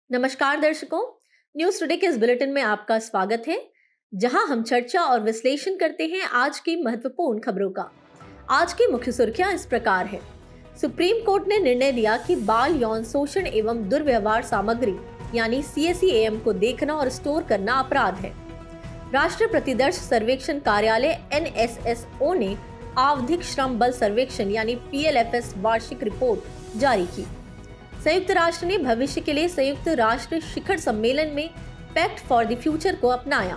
नमस्कार दर्शकों, news today के इस बुलेटिन में आपका स्वागत है, जहां हम चर्चा और विश्लेषण करते हैं आज की महत्वपूर्ण खबरों का। आज की मुख्य सुर्खियां इस प्रकार है। सुप्रीम कोर्ट ने निर्णय दिया कि बाल यौन शोषण एवं दुर्व्यवहार सामग्री यानी CSEAM को देखना और स्टोर करना अपराध है। राष्ट्रीय प्रतिदर्श सर्वेक्षण कार्यालय NSSO ने आवधिक श्रम बल सर्वेक्षण यानी PLFS वार्षिक रिपोर्ट जारी की। संयुक्त राष्ट्र ने भविष्य के लिए संयुक्त राष्ट्र शिखर सम्मेलन में पैक्ट फॉर द फ्यूचर को अपनाया।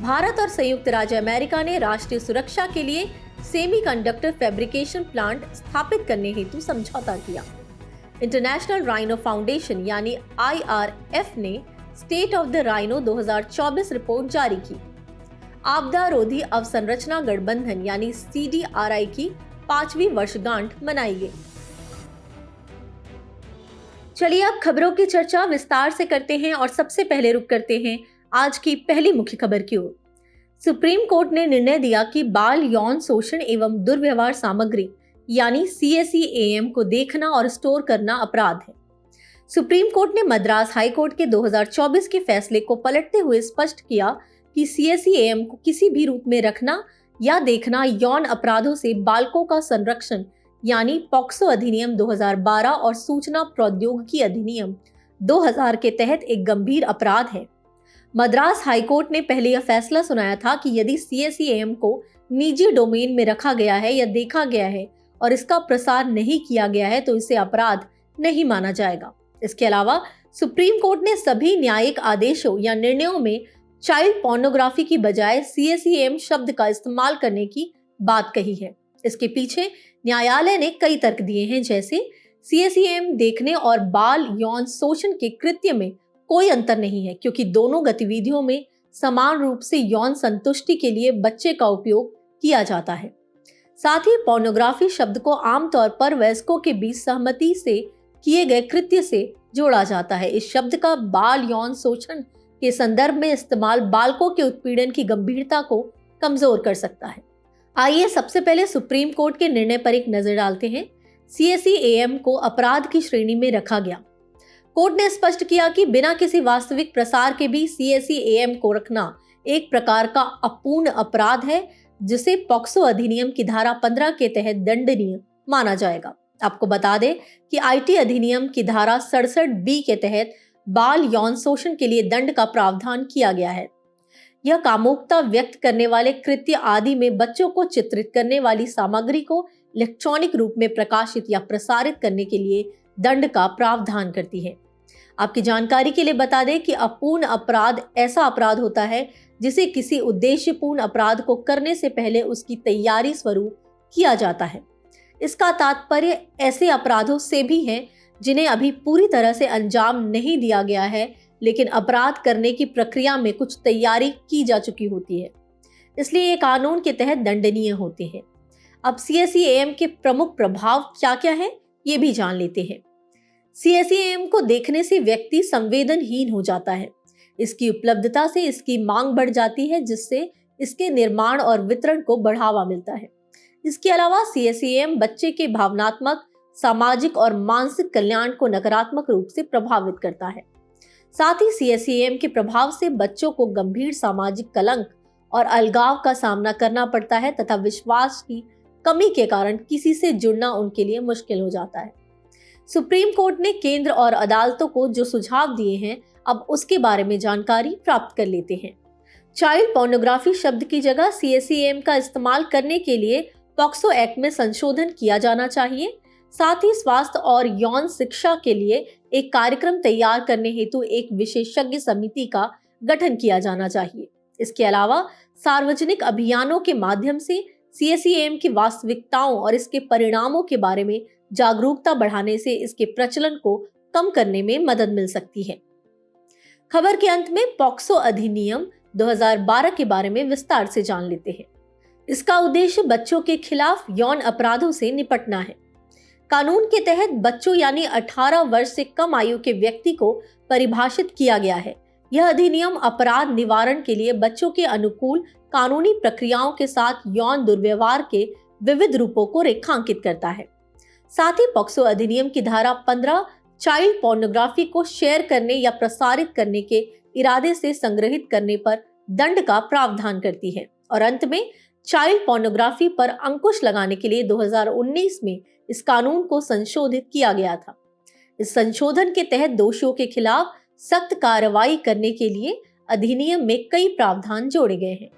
भारत और संयुक्त राज्य अमेरिका ने राष्ट्रीय सुरक्षा के लिए सेमीकंडक्टर फैब्रिकेशन प्लांट स्थापित करने हेतु समझौता किया। इंटरनेशनल राइनो फाउंडेशन यानी IRF ने state of the rhino 2024 report जारी की। आपदा रोधी अवसंरचना गठबंधन यानी CDRI की 5वीं वर्षगांठ मनाई गई। चलिए अब खबरों की चर्चा विस्तार से करते हैं और सबसे पहले रुक करते हैं आज की पहली मुख्य खबर की ओर। सुप्रीम कोर्ट ने निर्णय दिया कि बाल यौन शोषण एवं दुर्व्यवहार सामग्री यानी CSEAM को देखना और स्टोर करना अपराध है। सुप्रीम कोर्ट ने मद्रास हाई कोर्ट के 2024 के फैसले को पलटते हुए स्पष्ट किया कि CSEAM को किसी भी रूप में रखना या देखना यौन अपराधों से बालकों का संरक्षण यानी पॉक्सो अधिनियम 2012 और सूचना प्रौद्योगिकी अधिनियम 2000 के तहत एक गंभीर अपराध है। मद्रास हाईकोर्ट ने पहले यह फैसला सुनाया था कि यदि CSEAM को निजी डोमेन में रखा गया है या देखा गया है और इसका प्रसार नहीं किया गया है तो इसे अपराध नहीं माना जाएगा। इसके अलावा सुप्रीम कोर्ट ने सभी न्यायिक आदेशों या निर्णयों में चाइल्ड पोर्नोग्राफी की बजाय CSEAM शब्द का इस्तेमाल करने की बात कही है। इसके पीछे न्यायालय ने कई तर्क दिए हैं, जैसे CSEAM देखने और बाल यौन शोषण के कृत्य में कोई अंतर नहीं है क्योंकि दोनों गतिविधियों में समान रूप से यौन संतुष्टि के लिए बच्चे का उपयोग किया जाता है। साथ ही पोर्नोग्राफी शब्द को आमतौर पर वयस्कों के बीच सहमति से किए गए कृत्य से जोड़ा जाता है। इस शब्द का बाल यौन शोषण के संदर्भ में इस्तेमाल बालकों के उत्पीड़न की गंभीरता को कमजोर कर सकता है। आइए सबसे पहले सुप्रीम कोर्ट के निर्णय पर एक नजर डालते हैं। CSEAM को अपराध की श्रेणी में रखा गया। कोर्ट ने स्पष्ट किया कि बिना किसी वास्तविक प्रसार के भी CSEAM को रखना एक प्रकार का अपूर्ण अपराध है, जिसे पॉक्सो अधिनियम की धारा 15 के तहत दंडनीय माना जाएगा। आपको बता दें कि IT अधिनियम की धारा 67B के तहत बाल यौन शोषण के लिए दंड का प्रावधान किया गया है। यह कामुकता व्यक्त करने वाले कृत्य आदि में बच्चों को चित्रित करने वाली सामग्री को इलेक्ट्रॉनिक रूप में प्रकाशित या प्रसारित करने के लिए दंड का प्रावधान करती है। आपकी जानकारी के लिए बता दें कि अपूर्ण अपराध ऐसा अपराध होता है जिसे किसी उद्देश्यपूर्ण अपराध को करने से पहले उसकी तैयारी स्वरूप किया जाता है। इसका तात्पर्य ऐसे अपराधों से भी है जिन्हें अभी पूरी तरह से अंजाम नहीं दिया गया है, लेकिन अपराध करने की प्रक्रिया में कुछ तैयारी की जा चुकी होती है, इसलिए ये कानून के तहत दंडनीय होते हैं। अब CSEAM के प्रमुख प्रभाव क्या क्या है ये भी जान लेते हैं। CSEAM को देखने से व्यक्ति संवेदनहीन हो जाता है। इसकी उपलब्धता से इसकी मांग बढ़ जाती है, जिससे इसके निर्माण और वितरण को बढ़ावा मिलता है। इसके अलावा CSEAM बच्चे के भावनात्मक, सामाजिक और मानसिक कल्याण को नकारात्मक रूप से प्रभावित करता है। साथ ही CSEAM के प्रभाव से बच्चों को गंभीर सामाजिक कलंक और अलगाव का सामना करना पड़ता है तथा विश्वास की कमी के कारण किसी से जुड़ना उनके लिए मुश्किल हो जाता है। सुप्रीम कोर्ट ने केंद्र और अदालतों को जो सुझाव दिए हैं, अब उसके बारे में जानकारी प्राप्त कर लेते हैं। चाइल्ड पोर्नोग्राफी शब्द की जगह CSEAM का इस्तेमाल करने के लिए पॉक्सो एक्ट में संशोधन किया जाना चाहिए। साथ ही स्वास्थ्य और यौन शिक्षा के लिए एक कार्यक्रम तैयार करने हेतु एक विशेषज्ञ समिति का गठन किया जाना चाहिए। इसके अलावा सार्वजनिक अभियानों के माध्यम से CSEAM की वास्तविकताओं और इसके परिणामों के बारे में जागरूकता बढ़ाने से इसके प्रचलन को कम करने में मदद मिल सकती है। खबर के अंत में पॉक्सो अधिनियम 2012 के बारे में विस्तार से जान लेते हैं। इसका उद्देश्य बच्चों के खिलाफ यौन अपराधों से निपटना है। कानून के तहत बच्चों यानी 18 वर्ष से कम आयु के व्यक्ति को परिभाषित किया गया है। यह अधिनियम अपराध निवारण के लिए बच्चों के अनुकूल कानूनी प्रक्रियाओं के साथ यौन दुर्व्यवहार के विविध रूपों को रेखांकित करता है। साथ ही पॉक्सो अधिनियम की धारा 15 चाइल्ड पोर्नोग्राफी को शेयर करने या प्रसारित करने के इरादे से संग्रहित करने पर दंड का प्रावधान करती है। और अंत में चाइल्ड पोर्नोग्राफी पर अंकुश लगाने के लिए 2019 में इस कानून को संशोधित किया गया था। इस संशोधन के तहत दोषियों के खिलाफ सख्त कार्रवाई करने के लिए अधिनियम में कई प्रावधान जोड़े गए हैं।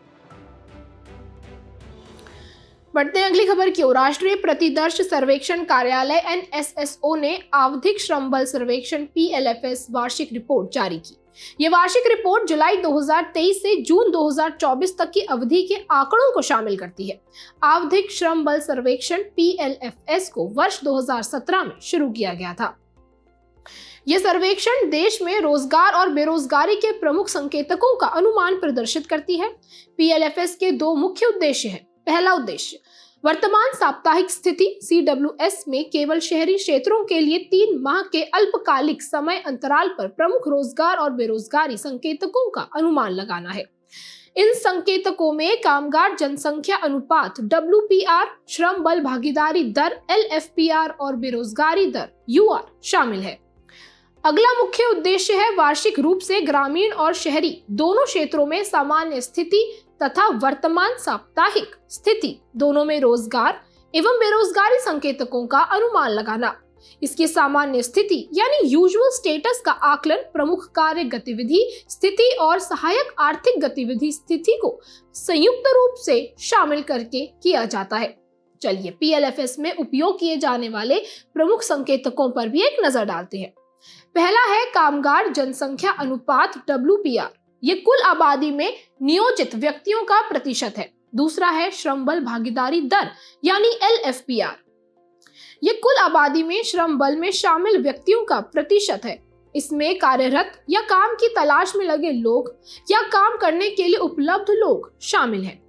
बढ़ते हैं अगली खबर की ओर। राष्ट्रीय प्रतिदर्श सर्वेक्षण कार्यालय NSSO ने आवधिक श्रम बल सर्वेक्षण PLFS वार्षिक रिपोर्ट जारी की। ये वार्षिक रिपोर्ट जुलाई 2023 से जून 2024 तक की अवधि के आंकड़ों को शामिल करती है। आवधिक श्रम बल सर्वेक्षण PLFS को वर्ष 2017 में शुरू किया गया था। यह सर्वेक्षण देश में रोजगार और बेरोजगारी के प्रमुख संकेतकों का अनुमान प्रदर्शित करती है। PLFS के दो मुख्य उद्देश्य हैं। पहला उद्देश्य वर्तमान साप्ताहिक स्थिति CWS में केवल शहरी क्षेत्रों के लिए 3 माह के अल्पकालिक समय अंतराल पर प्रमुख रोजगार और बेरोजगारी संकेतकों का अनुमान लगाना है। इन संकेतकों में कामगार जनसंख्या अनुपात WPR, श्रम बल भागीदारी दर LFPR और बेरोजगारी दर UR शामिल है। अगला मुख्य उद्देश्य है वार्षिक रूप से ग्रामीण और शहरी दोनों क्षेत्रों में सामान्य स्थिति तथा वर्तमान साप्ताहिक स्थिति दोनों में रोजगार एवं बेरोजगारी संकेतकों का अनुमान लगाना। इसकी सामान्य स्थिति यानी यूजुअल स्टेटस का आकलन प्रमुख कार्य गतिविधि स्थिति और सहायक आर्थिक गतिविधि स्थिति को संयुक्त रूप से शामिल करके किया जाता है। चलिए PLFS में उपयोग किए जाने वाले प्रमुख संकेतकों पर भी एक नजर डालते हैं। पहला है कामगार जनसंख्या अनुपात WPR, ये कुल आबादी में नियोजित व्यक्तियों का प्रतिशत है। दूसरा है श्रम बल भागीदारी दर यानी LFPR, ये कुल आबादी में श्रम बल में शामिल व्यक्तियों का प्रतिशत है। इसमें कार्यरत या काम की तलाश में लगे लोग या काम करने के लिए उपलब्ध लोग शामिल हैं।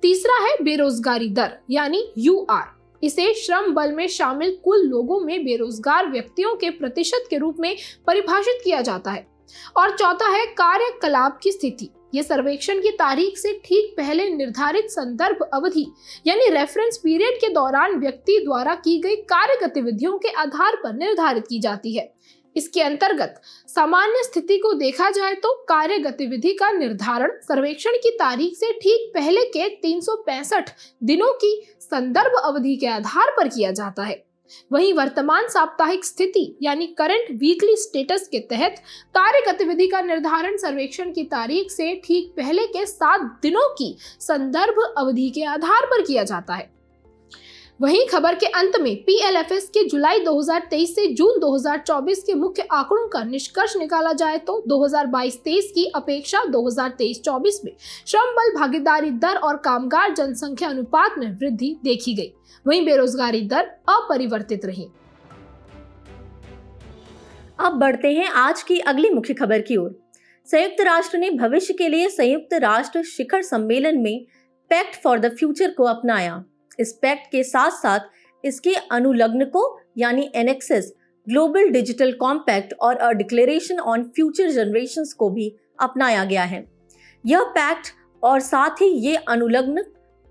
तीसरा है बेरोजगारी दर यानी UR, इसे श्रम बल में शामिल कुल लोगों में बेरोजगार व्यक्तियों के प्रतिशत के रूप में परिभाषित किया जाता है। और चौथा है कार्यकलाप की स्थिति, ये सर्वेक्षण की तारीख से ठीक पहले निर्धारित संदर्भ अवधि यानी रेफरेंस पीरियड के दौरान व्यक्ति द्वारा की गई कार्य गतिविधियों के आधार पर निर्धारित की जाती है। इसके अंतर्गत सामान्य स्थिति को देखा जाए तो कार्य गतिविधि का निर्धारण सर्वेक्षण की तारीख से ठीक पहले के 365 दिनों की संदर्भ अवधि के आधार पर किया जाता है। वहीं वर्तमान साप्ताहिक स्थिति यानी करंट वीकली स्टेटस के तहत कार्य गतिविधि का निर्धारण सर्वेक्षण की तारीख से ठीक पहले के 7 दिनों की संदर्भ अवधि के आधार पर किया जाता है। वहीं खबर के अंत में PLFS के जुलाई 2023 से जून 2024 के मुख्य आंकड़ों का निष्कर्ष निकाला जाए तो 2022-23 की अपेक्षा 2023-24 में श्रम बल भागीदारी दर और कामगार जनसंख्या अनुपात में वृद्धि देखी गई। वहीं बेरोजगारी दर अपरिवर्तित रही। अब बढ़ते हैं आज की अगली मुख्य खबर की ओर। संयुक्त राष्ट्र ने भविष्य के लिए संयुक्त राष्ट्र शिखर सम्मेलन में पैक्ट फॉर द फ्यूचर को अपनाया। इस पैक्ट के साथ साथ इसके अनुलग्नकों यानी एनेक्सेस ग्लोबल डिजिटल कॉम्पैक्ट और a declaration on future generations को भी अपनाया गया है। यह पैक्ट और साथ ही ये अनुलग्न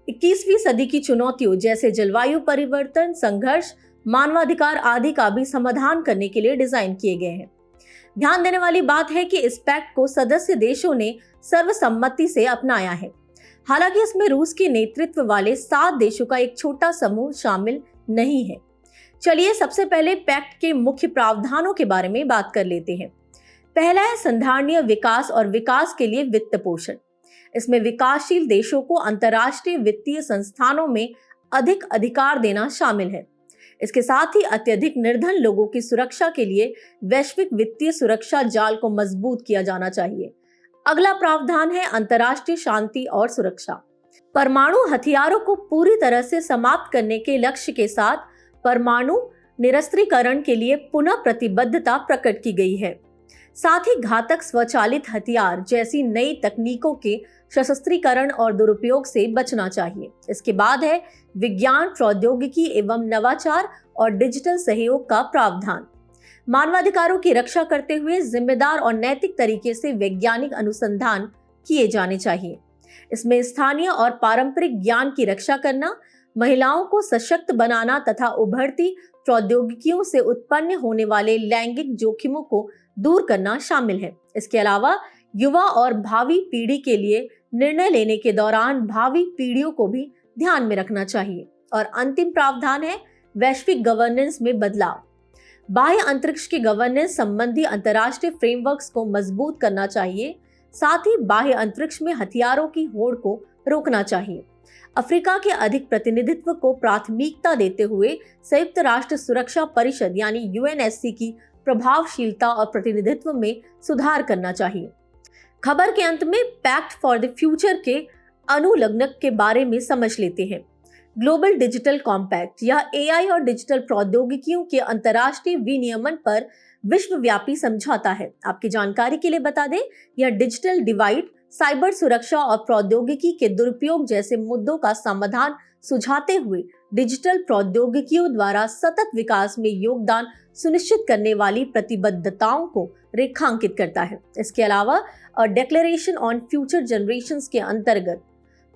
21वीं सदी की चुनौतियों जैसे जलवायु परिवर्तन, संघर्ष, मानवाधिकार आदि का भी समाधान करने के लिए डिजाइन किए गए हैं। ध्यान देने वाली बात है कि इस पैक्ट को सदस्य देशों ने सर्वसम्मति से अपनाया है। हालांकि इसमें रूस के नेतृत्व वाले 7 देशों का एक छोटा समूह शामिल नहीं है। चलिए सबसे पहले पैक्ट के मुख्य प्रावधानों के बारे में बात कर लेते हैं। पहला है संधारणीय विकास और विकास के लिए वित्त पोषण। इसमें विकासशील देशों को अंतर्राष्ट्रीय वित्तीय संस्थानों में अधिक अधिकार देना शामिल है। इसके साथ ही अत्यधिक निर्धन लोगों की सुरक्षा के लिए वैश्विक वित्तीय सुरक्षा जाल को मजबूत किया जाना चाहिए। अगला प्रावधान है अंतर्राष्ट्रीय शांति और सुरक्षा। परमाणु हथियारों को पूरी तरह से समाप्त करने के लक्ष्य के साथ परमाणु निरस्त्रीकरण के लिए पुनः प्रतिबद्धता प्रकट की गई है। साथ ही घातक स्वचालित हथियार जैसी नई तकनीकों के सशस्त्रीकरण और दुरुपयोग से बचना चाहिए। इसके बाद है विज्ञान, प्रौद्योगिकी एवं नवाचार और डिजिटल सहयोग का प्रावधान। मानवाधिकारों की रक्षा करते हुए जिम्मेदार और नैतिक तरीके से वैज्ञानिक अनुसंधान किए जाने चाहिए। इसमें स्थानीय और पारंपरिक ज्ञान की रक्षा करना, महिलाओं को सशक्त बनाना तथा उभरती प्रौद्योगिकियों से उत्पन्न होने वाले लैंगिक जोखिमों को दूर करना शामिल है। इसके अलावा युवा और भावी पीढ़ी के लिए निर्णय लेने के दौरान भावी पीढ़ियों को भी ध्यान में रखना चाहिए। और अंतिम प्रावधान है वैश्विक गवर्नेंस में बदलाव। बाह्य अंतरिक्ष की गवर्नेंस संबंधी अंतर्राष्ट्रीय फ्रेमवर्क्स को मजबूत करना चाहिए। साथ ही बाह्य अंतरिक्ष में हथियारों की होड़ को रोकना चाहिए। अफ्रीका के अधिक प्रतिनिधित्व को प्राथमिकता देते हुए संयुक्त राष्ट्र सुरक्षा परिषद यानी यूएनएससी की प्रभावशीलता और प्रतिनिधित्व में सुधार करना चाहिए। खबर के अंत में पैक्ट फॉर द फ्यूचर के अनुलग्नक के बारे में समझ लेते हैं। ग्लोबल डिजिटल कॉम्पैक्ट यह एआई और डिजिटल प्रौद्योगिकियों के अंतर्राष्ट्रीय विनियमन पर विश्वव्यापी समझौता है। आपकी जानकारी के लिए बता दें, यह डिजिटल डिवाइड, साइबर सुरक्षा और प्रौद्योगिकी के दुरुपयोग जैसे मुद्दों का समाधान सुझाते हुए डिजिटल प्रौद्योगिकियों द्वारा सतत विकास में योगदान सुनिश्चित करने वाली प्रतिबद्धताओं को रेखांकित करता है। इसके अलावा डिक्लेरेशन ऑन फ्यूचर जनरेशंस के अंतर्गत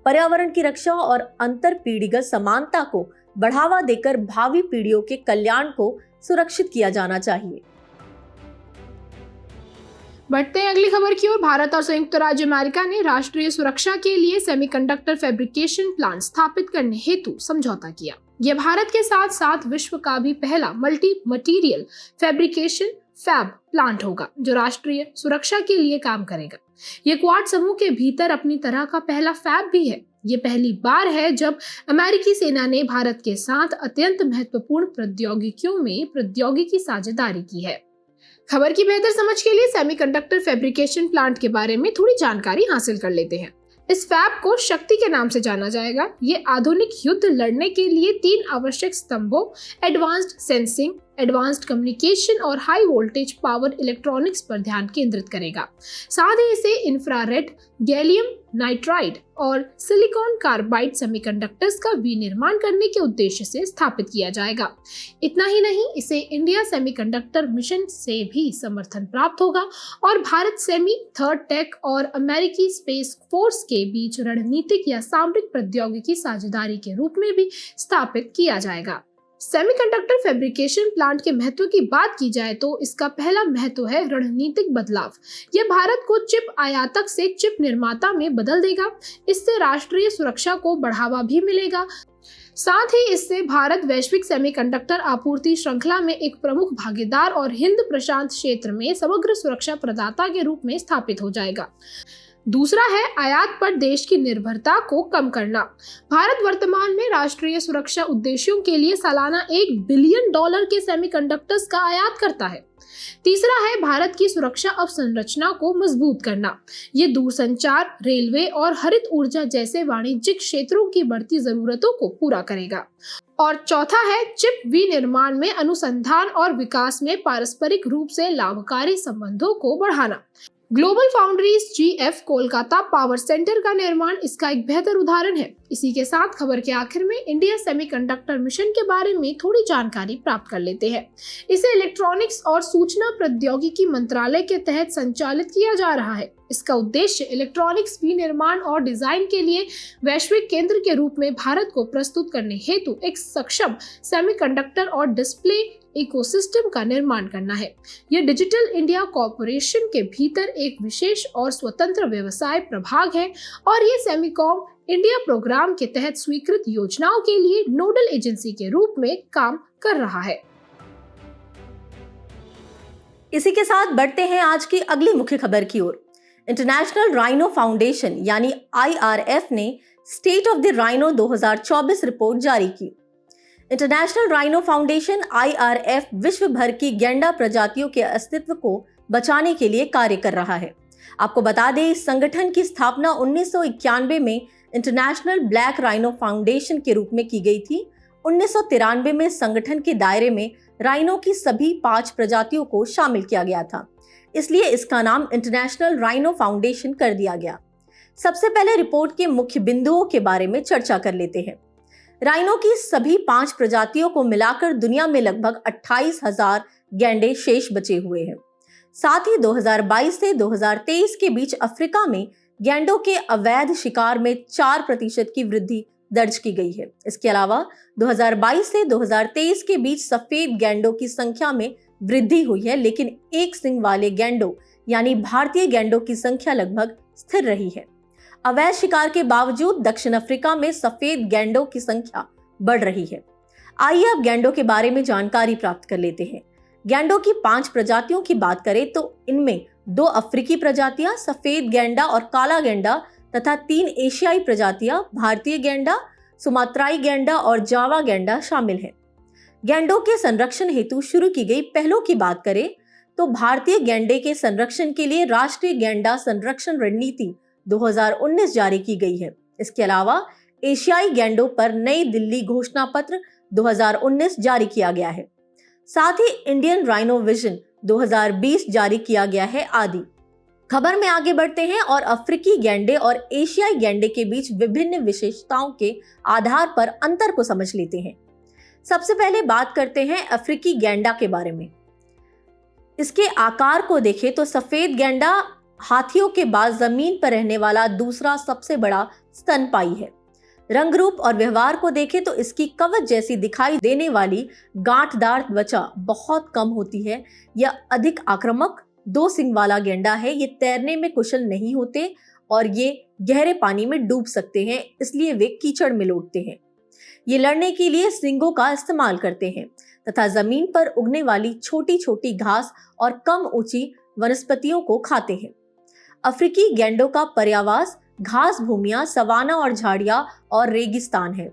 पर्यावरण की रक्षा और अंतर पीढ़ीगत समानता को बढ़ावा देकर भावी पीढ़ियों के कल्याण को सुरक्षित किया जाना चाहिए। बढ़ते हैं अगली खबर की ओर। भारत और संयुक्त राज्य अमेरिका ने राष्ट्रीय सुरक्षा के लिए सेमीकंडक्टर फैब्रिकेशन प्लांट स्थापित करने हेतु समझौता किया। यह भारत के साथ साथ विश्व का भी पहला multi material fabrication fab plant होगा जो राष्ट्रीय सुरक्षा के लिए काम करेगा। यह क्वाड समूह के भीतर अपनी तरह का पहला फैब भी है। ये पहली बार है जब अमेरिकी सेना ने भारत के साथ अत्यंत महत्वपूर्ण प्रौद्योगिकियों में प्रौद्योगिकी साझेदारी की है। खबर की बेहतर समझ के लिए सेमीकंडक्टर फैब्रिकेशन प्लांट के बारे में थोड़ी जानकारी हासिल कर लेते हैं। इस फैब को शक्ति के नाम से जाना जाएगा। ये आधुनिक युद्ध लड़ने के लिए 3 आवश्यक स्तंभों एडवांस्ड सेंसिंग, एडवांस्ड कम्युनिकेशन और हाई वोल्टेज पावर इलेक्ट्रॉनिक्स पर ध्यान केंद्रित करेगा। साथ ही इसे इंफ्रारेड, गैलियम नाइट्राइड और सिलिकॉन कार्बाइड सेमीकंडक्टर्स का विनिर्माण करने के उद्देश्य से स्थापित किया जाएगा। इतना ही नहीं, इसे इंडिया सेमीकंडक्टर मिशन से भी समर्थन प्राप्त होगा और भारत सेमी, थर्ड टेक और अमेरिकी स्पेस फोर्स के बीच रणनीतिक या सामरिक प्रौद्योगिकी साझेदारी के रूप में भी स्थापित किया जाएगा। सेमीकंडक्टर फैब्रिकेशन प्लांट के महत्व की बात की जाए तो इसका पहला महत्व है रणनीतिक बदलाव। यह भारत को चिप आयातक से चिप निर्माता में बदल देगा। इससे राष्ट्रीय सुरक्षा को बढ़ावा भी मिलेगा। साथ ही इससे भारत वैश्विक सेमीकंडक्टर आपूर्ति श्रृंखला में एक प्रमुख भागीदार और हिंद प्रशांत क्षेत्र में समग्र सुरक्षा प्रदाता के रूप में स्थापित हो जाएगा। दूसरा है आयात पर देश की निर्भरता को कम करना। भारत वर्तमान में राष्ट्रीय सुरक्षा उद्देश्यों के लिए सालाना $1 बिलियन के सेमीकंडक्टर्स का आयात करता है। तीसरा है भारत की सुरक्षा अवसंरचना को मजबूत करना। ये दूरसंचार, रेलवे और हरित ऊर्जा जैसे वाणिज्यिक क्षेत्रों की बढ़ती जरूरतों को पूरा करेगा। और चौथा है चिप विनिर्माण में अनुसंधान और विकास में पारस्परिक रूप से लाभकारी संबंधों को बढ़ाना। Global foundries GF Kolkata power centre का निर्माण इसका एक बेहतर उदाहरण है। इसी के साथ खबर के आखिर में इंडिया सेमीकंडक्टर मिशन के बारे में थोड़ी जानकारी प्राप्त कर लेते हैं। इसे इलेक्ट्रॉनिक्स और सूचना प्रौद्योगिकी मंत्रालय के तहत संचालित किया जा रहा है। इसका उद्देश्य इलेक्ट्रॉनिक्स विनिर्माण और डिजाइन के लिए वैश्विक केंद्र के रूप में भारत को प्रस्तुत करने हेतु एक सक्षम सेमीकंडक्टर और डिस्प्ले इकोसिस्टम का निर्माण करना है। यह डिजिटल इंडिया कॉर्पोरेशन के भीतर एक विशेष और स्वतंत्र व्यवसाय प्रभाग है और ये सेमीकॉम इंडिया प्रोग्राम के तहत स्वीकृत योजनाओं के लिए नोडल एजेंसी के रूप में काम कर रहा है। इसी के साथ बढ़ते हैं आज की अगली मुख्य खबर की ओर। इंटरनेशनल राइनो फाउंडेशन यानी IRF ने state of the rhino 2024 report जारी की। इंटरनेशनल राइनो फाउंडेशन IRF विश्व भर की गैंडा प्रजातियों के अस्तित्व को बचाने के लिए कार्य कर रहा है। आपको बता दें, इस संगठन की स्थापना 1991 में इंटरनेशनल ब्लैक राइनो फाउंडेशन के रूप में की गई थी। 1993 में संगठन के दायरे में राइनो की सभी 5 प्रजातियों को शामिल किया गया था, इसलिए इसका नाम इंटरनेशनल राइनो फाउंडेशन कर दिया गया। सबसे पहले रिपोर्ट के मुख्य बिंदुओं के बारे में चर्चा कर लेते हैं। राइनो की सभी 5 प्रजातियों को मिलाकर दुनिया में लगभग 28,000 गैंडे शेष बचे हुए हैं। साथ ही 2022 से 2023 के बीच अफ्रीका में गैंडों के अवैध शिकार में 4% की वृद्धि दर्ज की गई है। इसके अलावा 2022 से 2023 के बीच सफेद गैंडों की संख्या में वृद्धि हुई है, लेकिन एक सिंग वाले गैंडों यानी भारतीय गैंडों की संख्या लगभग स्थिर रही है। अवैध शिकार के बावजूद दक्षिण अफ्रीका में सफेद गैंडों की संख्या बढ़ रही है। आइए अब गैंडों के बारे में जानकारी प्राप्त कर लेते हैं। गैंडों की 5 प्रजातियों की बात करें तो इनमें 2 अफ्रीकी प्रजातियां सफेद गैंडा और काला गैंडा तथा 3 एशियाई प्रजातियां भारतीय गैंडा, सुमात्राई गैंडा और जावा गैंडा शामिल हैं। गैंडों के संरक्षण हेतु शुरू की गई पहलों की बात करें तो भारतीय गैंडे के संरक्षण के लिए राष्ट्रीय गैंडा संरक्षण रणनीति 2019 जारी की गई है। इसके अलावा एशियाई गैंडों पर नई दिल्ली घोषणा पत्र 2019 जारी किया गया है। साथ ही इंडियन राइनो विजन 2020 जारी किया गया है आदि। खबर में आगे बढ़ते हैं और अफ्रीकी गैंडे और एशियाई गैंडे के बीच विभिन्न विशेषताओं के आधार पर अंतर को समझ लेते हैं। सबसे पहले बात करते हैं अफ्रीकी गैंडा के बारे में। इसके आकार को देखें तो सफेद गैंडा हाथियों के बाद जमीन पर रहने वाला दूसरा सबसे बड़ा स्तनपायी है। रंग रूप और व्यवहार को देखें तो इसकी कवच जैसी दिखाई देने वाली गांठदार त्वचा बहुत कम होती है। यह अधिक आक्रामक 2 सिंग वाला गैंडा है। ये तैरने में कुशल नहीं होते और ये गहरे पानी में डूब सकते हैं, इसलिए वे कीचड़ में लौटते हैं। ये लड़ने के लिए सींगों का इस्तेमाल करते हैं तथा जमीन पर उगने वाली छोटी छोटी घास और कम ऊंची वनस्पतियों को खाते हैं। अफ्रीकी गैंडों का पर्यावास घास भूमियां, सवाना और झाड़ियां और रेगिस्तान है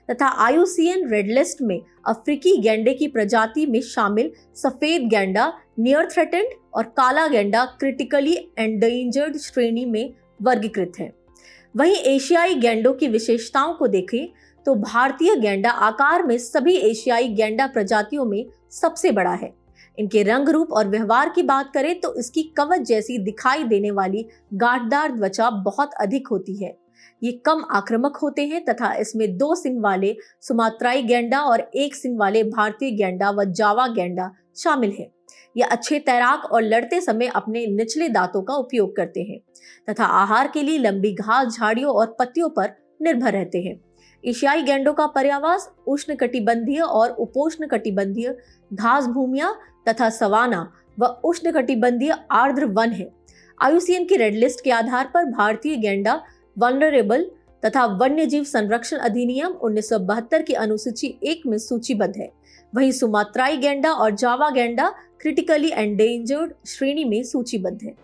तथा IUCN रेड लिस्ट में अफ्रीकी गैंडे की प्रजाति में शामिल सफेद गैंडा नियर थ्रेटेंड और काला गैंडा क्रिटिकली एंडेंजर्ड श्रेणी में वर्गीकृत है। वहीं एशियाई गैंडों की विशेषताओं को देखें तो भारतीय गैंडा आकार में सभी एशियाई गैंडा प्रजातियों में सबसे बड़ा है। इनके रंग रूप और व्यवहार की बात करें तो इसकी कवच जैसी दिखाई देने वाली गांठदार त्वचा बहुत अधिक होती है। ये कम आक्रामक होते हैं तथा इसमें 2 सिंग वाले सुमात्राई गैंडा और 1 सिंग वाले भारतीय गैंडा व जावा गैंडा शामिल है। ये अच्छे तैराक और लड़ते समय अपने निचले दांतों का उपयोग करते हैं तथा आहार के लिए लंबी घास, झाड़ियों और पत्तियों पर निर्भर रहते हैं। एशियाई गैंडों का पर्यावास उष्णकटिबंधीय और उपोष्णकटिबंधीय घास भूमियां तथा सवाना व उष्णकटिबंधीय आर्द्र वन है। IUCN की रेड लिस्ट के आधार पर भारतीय गैंडा वल्नरेबल तथा वन्यजीव संरक्षण अधिनियम 1972 की अनुसूची 1 में सूचीबद्ध है। वहीं सुमात्राई गैंडा और जावा गैंडा क्रिटिकली एंडेंजर्ड श्रेणी में सूचीबद्ध है।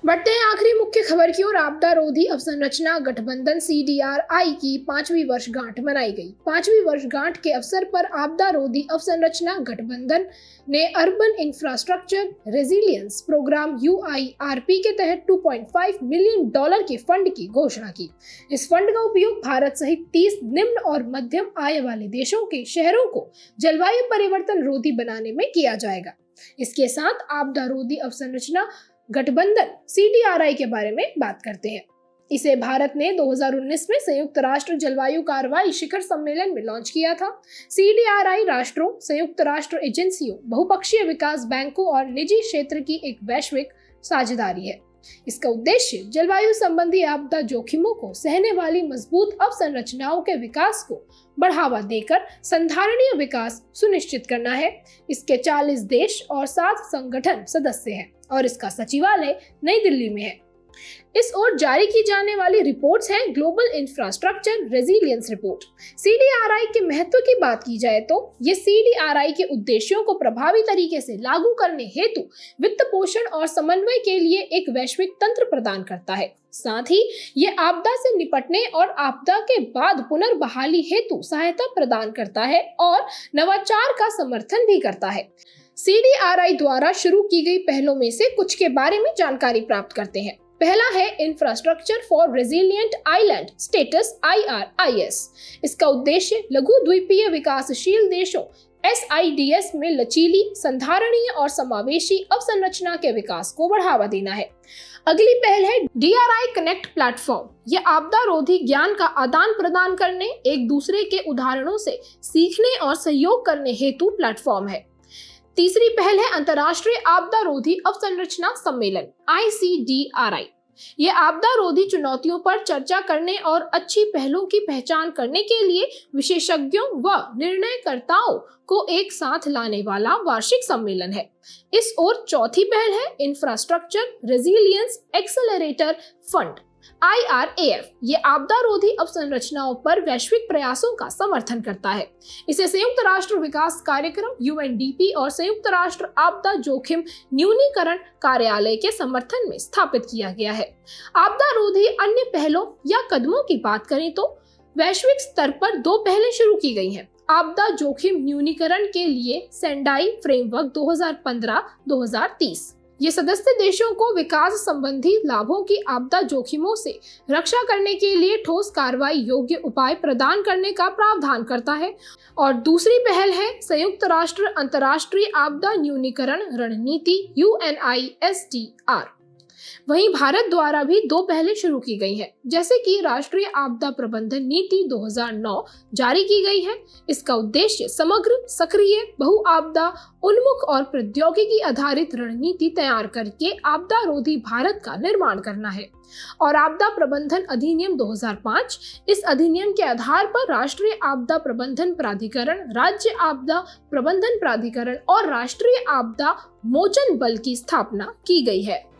बढ़ते हैं आखिरी मुख्य खबर की ओर। आपदा रोधी अवसंरचना गठबंधन CDRI की 5वीं वर्षगांठ मनाई गई। 5वीं वर्षगांठ के अवसर पर आपदा रोधी अवसंरचना गठबंधन ने urban infrastructure resilience program UIRP के तहत $2.5 मिलियन के फंड की घोषणा की। इस फंड का उपयोग भारत सहित 30 निम्न और मध्यम आय वाले देशों के शहरों को जलवायु परिवर्तन रोधी बनाने में किया जाएगा। इसके साथ आपदा रोधी अवसंरचना गठबंधन CDRI के बारे में बात करते हैं। इसे भारत ने 2019 में संयुक्त राष्ट्र जलवायु कार्रवाई शिखर सम्मेलन में लॉन्च किया था। CDRI राष्ट्रों, संयुक्त राष्ट्र एजेंसियों, बहुपक्षीय विकास बैंकों और निजी क्षेत्र की एक वैश्विक साझेदारी है। इसका उद्देश्य जलवायु संबंधी आपदा जोखिमों को सहने वाली मजबूत अवसंरचनाओं के विकास को बढ़ावा देकर संधारणीय विकास सुनिश्चित करना है। इसके 40 देश और 7 संगठन सदस्य हैं और इसका सचिवालय नई दिल्ली में है। इस ओर जारी की जाने वाली रिपोर्ट्स हैं global infrastructure resilience report. CDRI के महत्व की बात की जाए तो ये CDRI के उद्देश्यों को प्रभावी तरीके से लागू करने हेतु वित्त पोषण और समन्वय के लिए एक वैश्विक तंत्र प्रदान करता है। साथ ही ये आपदा से निपटने और आपदा के बाद पुनर्बहाली हेतु सहायता प्रदान करता है और नवाचार का समर्थन भी करता है। CDRI द्वारा शुरू की गई पहलों में से कुछ के बारे में जानकारी प्राप्त करते हैं। पहला है infrastructure for resilient island status IRIS। इसका उद्देश्य लघु द्वीपीय विकासशील देशों SIDS में लचीली, संधारणीय और समावेशी अवसंरचना के विकास को बढ़ावा देना है। अगली पहल है DRI कनेक्ट प्लेटफॉर्म। यह आपदा रोधी ज्ञान का आदान प्रदान करने, एक दूसरे के उदाहरणों से सीखने और सहयोग करने हेतु प्लेटफॉर्म है। तीसरी पहल है अंतर्राष्ट्रीय आपदा रोधी अवसंरचना सम्मेलन ICDRI। ये आपदा रोधी चुनौतियों पर चर्चा करने और अच्छी पहलों की पहचान करने के लिए विशेषज्ञों व निर्णयकर्ताओं को एक साथ लाने वाला वार्षिक सम्मेलन है। इस ओर चौथी पहल है infrastructure resilience accelerator fund IRAF। ये आपदा रोधी अवसंरचनाओं पर वैश्विक प्रयासों का समर्थन करता है। इसे संयुक्त राष्ट्र विकास कार्यक्रम UNDP और संयुक्त राष्ट्र आपदा जोखिम न्यूनीकरण कार्यालय के समर्थन में स्थापित किया गया है। आपदा रोधी अन्य पहलों या कदमों की बात करें तो वैश्विक स्तर पर 2 पहलें शुरू की गई हैं। आपदा जोखिम न्यूनीकरण के लिए सेंडाई फ्रेमवर्क 2015-2030। ये सदस्य देशों को विकास संबंधी लाभों की आपदा जोखिमों से रक्षा करने के लिए ठोस कार्रवाई योग्य उपाय प्रदान करने का प्रावधान करता है। और दूसरी पहल है संयुक्त राष्ट्र अंतर्राष्ट्रीय आपदा न्यूनीकरण रणनीति UNISDR। वहीं भारत द्वारा भी 2 पहलें शुरू की गई हैं, जैसे कि राष्ट्रीय आपदा प्रबंधन नीति 2009 जारी की गई है। इसका उद्देश्य समग्र, सक्रिय, बहुआपदा उन्मुख और प्रौद्योगिकी आधारित रणनीति तैयार करके आपदा रोधी भारत का निर्माण करना है। और आपदा प्रबंधन अधिनियम 2005, इस अधिनियम के आधार पर राष्ट्रीय आपदा प्रबंधन प्राधिकरण, राज्य आपदा प्रबंधन प्राधिकरण और राष्ट्रीय आपदा मोचन बल की स्थापना की गई है।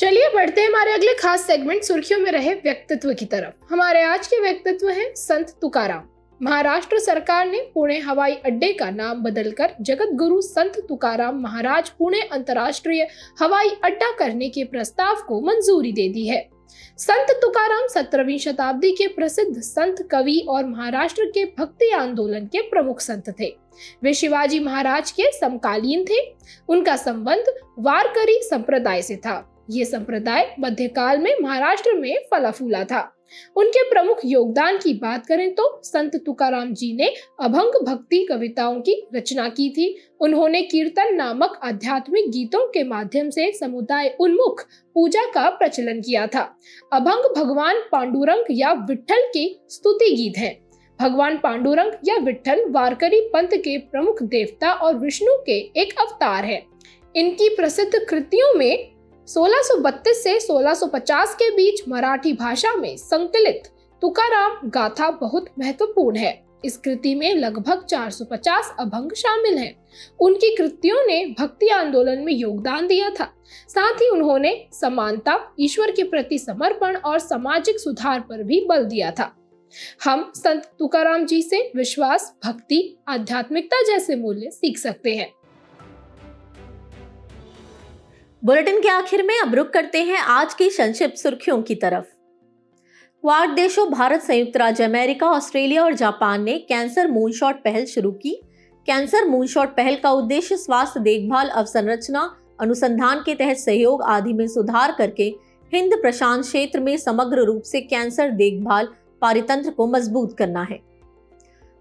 चलिए बढ़ते हैं हमारे अगले खास सेगमेंट सुर्खियों में रहे व्यक्तित्व की तरफ। हमारे आज के व्यक्तित्व हैं संत तुकाराम। महाराष्ट्र सरकार ने पुणे हवाई अड्डे का नाम बदलकर जगत गुरु संत तुकाराम महाराज पुणे अंतर्राष्ट्रीय हवाई अड्डा करने के प्रस्ताव को मंजूरी दे दी है। संत तुकाराम 17वीं शताब्दी के प्रसिद्ध संत, कवि और महाराष्ट्र के भक्ति आंदोलन के प्रमुख संत थे। वे शिवाजी महाराज के समकालीन थे। उनका संबंध वारकरी संप्रदाय से था। ये संप्रदाय मध्यकाल में महाराष्ट्र में फला फूला था। उनके प्रमुख योगदान की बात करें तो संत तुकाराम जी ने अभंग भक्ति कविताओं की रचना की थी। उन्होंने कीर्तन नामक आध्यात्मिक गीतों के माध्यम से समुदाय उन्मुख पूजा का प्रचलन किया था। अभंग भगवान पांडुरंग या विट्ठल के स्तुति गीत हैं। भगवान पांडुरंग या विट्ठल वारकरी पंथ के प्रमुख देवता और विष्णु के एक अवतार है। इनकी प्रसिद्ध कृतियों में 1632 से 1650 के बीच मराठी भाषा में संकलित तुकाराम गाथा बहुत महत्वपूर्ण है। इस कृति में लगभग 450 अभंग शामिल हैं। उनकी कृतियों ने भक्ति आंदोलन में योगदान दिया था। साथ ही उन्होंने समानता, ईश्वर के प्रति समर्पण और सामाजिक सुधार पर भी बल दिया था। हम संत तुकाराम जी से विश्वास, भक्ति, आध्यात्मिकता जैसे मूल्य सीख सकते हैं। बुलेटिन के आखिर में अब रुक करते हैं आज की संक्षिप्त सुर्खियों की तरफ। क्वाड देशों भारत, संयुक्त राज्य अमेरिका, ऑस्ट्रेलिया और जापान ने कैंसर मूनशॉट पहल शुरू की। कैंसर मूनशॉट पहल का उद्देश्य स्वास्थ्य देखभाल, अवसंरचना, अनुसंधान के तहत सहयोग आदि में सुधार करके हिंद प्रशांत क्षेत्र में समग्र रूप से कैंसर देखभाल पारितंत्र को मजबूत करना है।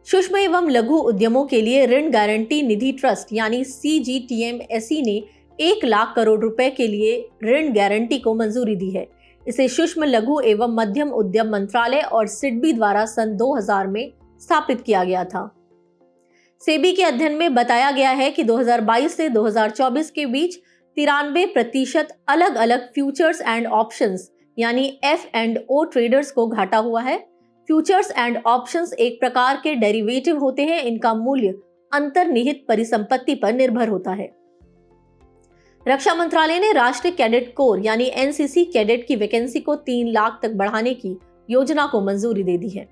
सूक्ष्म एवं लघु उद्यमों के लिए ऋण गारंटी निधि ट्रस्ट यानी CGTMSE ने 1 लाख करोड़ रुपए के लिए ऋण गारंटी को मंजूरी दी है। इसे सूक्ष्म लघु एवं मध्यम उद्यम मंत्रालय और सिडबी द्वारा सन 2000 में स्थापित किया गया था। सेबी के अध्ययन में बताया गया है कि 2022 से 2024 के बीच 93% अलग अलग फ्यूचर्स एंड ऑप्शंस यानी F&O ट्रेडर्स को घाटा हुआ है। फ्यूचर्स एंड ऑप्शंस एक प्रकार के डेरिवेटिव होते हैं। इनका मूल्य अंतर्निहित परिसंपत्ति पर निर्भर होता है। रक्षा मंत्रालय ने राष्ट्रीय कैडेट कोर यानी NCC कैडेट की वैकेंसी को 3 लाख तक बढ़ाने की योजना को मंजूरी दे दी है।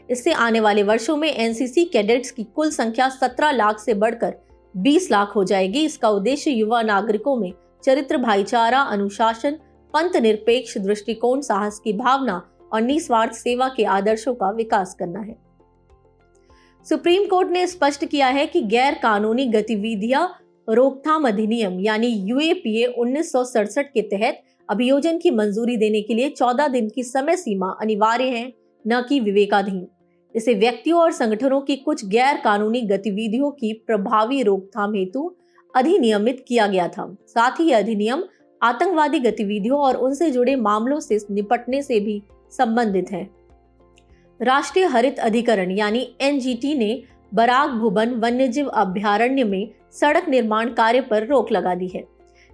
इससे आने वाले वर्षों में NCC कैडेट्स की कुल संख्या 17 लाख से बढ़कर 20 लाख हो जाएगी। इसका उद्देश्य युवा नागरिकों में चरित्र, भाईचारा, अनुशासन, पंथ निरपेक्ष दृष्टिकोण, साहस की भावना और निस्वार्थ सेवा के आदर्शों का विकास करना है। सुप्रीम कोर्ट ने स्पष्ट किया है कि गैर कानूनी गतिविधियां रोकथाम अधिनियम यानी UAPA 1967 के तहत अभियोजन की मंजूरी देने के लिए 14 दिन की समय सीमा अनिवार्य है, न कि विवेकाधीन। इसे व्यक्तियों और संगठनों की कुछ गैर कानूनी गतिविधियों की प्रभावी रोकथाम हेतु अधिनियमित किया गया था। साथ ही यह अधिनियम आतंकवादी गतिविधियों और उनसे जुड़े मामलों से निपटने से भी संबंधित है। राष्ट्रीय हरित अधिकरण यानी NGT ने बराक भुवन वन्यजीव अभयारण्य में सड़क निर्माण कार्य पर रोक लगा दी है।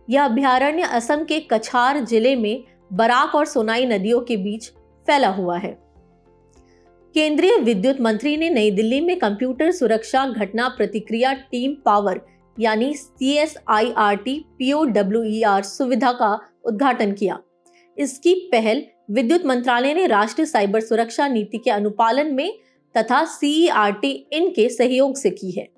यह अभयारण्य असम के कछार जिले में बराक और सोनाई नदियों के बीच फैला हुआ है। केंद्रीय विद्युत मंत्री ने नई दिल्ली में कंप्यूटर सुरक्षा घटना प्रतिक्रिया टीम पावर यानी CSIRT POWER सुविधा का उद्घाटन किया। इसकी पहल विद्युत मंत्रालय ने राष्ट्रीय साइबर सुरक्षा नीति के अनुपालन में तथा CERT इनके सहयोग से की है।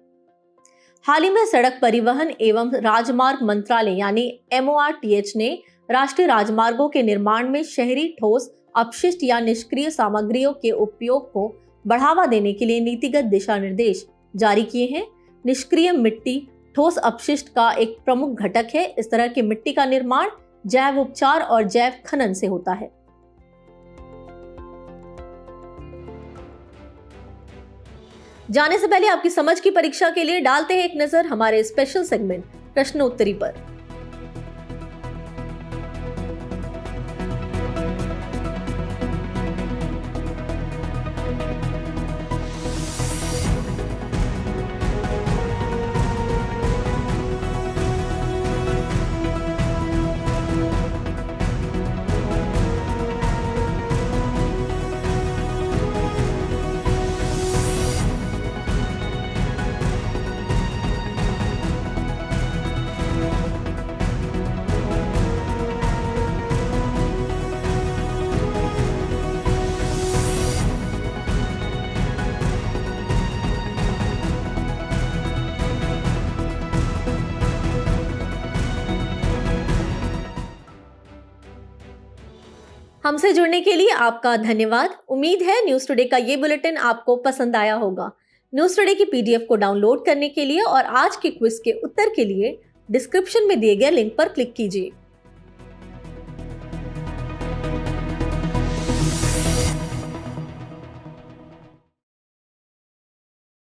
हाल ही में सड़क परिवहन एवं राजमार्ग मंत्रालय यानी MORTH ने राष्ट्रीय राजमार्गों के निर्माण में शहरी ठोस अपशिष्ट या निष्क्रिय सामग्रियों के उपयोग को बढ़ावा देने के लिए नीतिगत दिशा निर्देश जारी किए हैं। निष्क्रिय मिट्टी ठोस अपशिष्ट का एक प्रमुख घटक है। इस तरह की मिट्टी का निर्माण जैव उपचार और जैव खनन से होता है। जाने से पहले आपकी समझ की परीक्षा के लिए डालते हैं एक नजर हमारे स्पेशल सेगमेंट प्रश्नोत्तरी पर। हमसे जुड़ने के लिए आपका धन्यवाद। उम्मीद है न्यूज टुडे का ये बुलेटिन आपको पसंद आया होगा। न्यूज टुडे की PDF को डाउनलोड करने के लिए और आज के क्विज के उत्तर के लिए डिस्क्रिप्शन में दिए गए लिंक पर क्लिक कीजिए।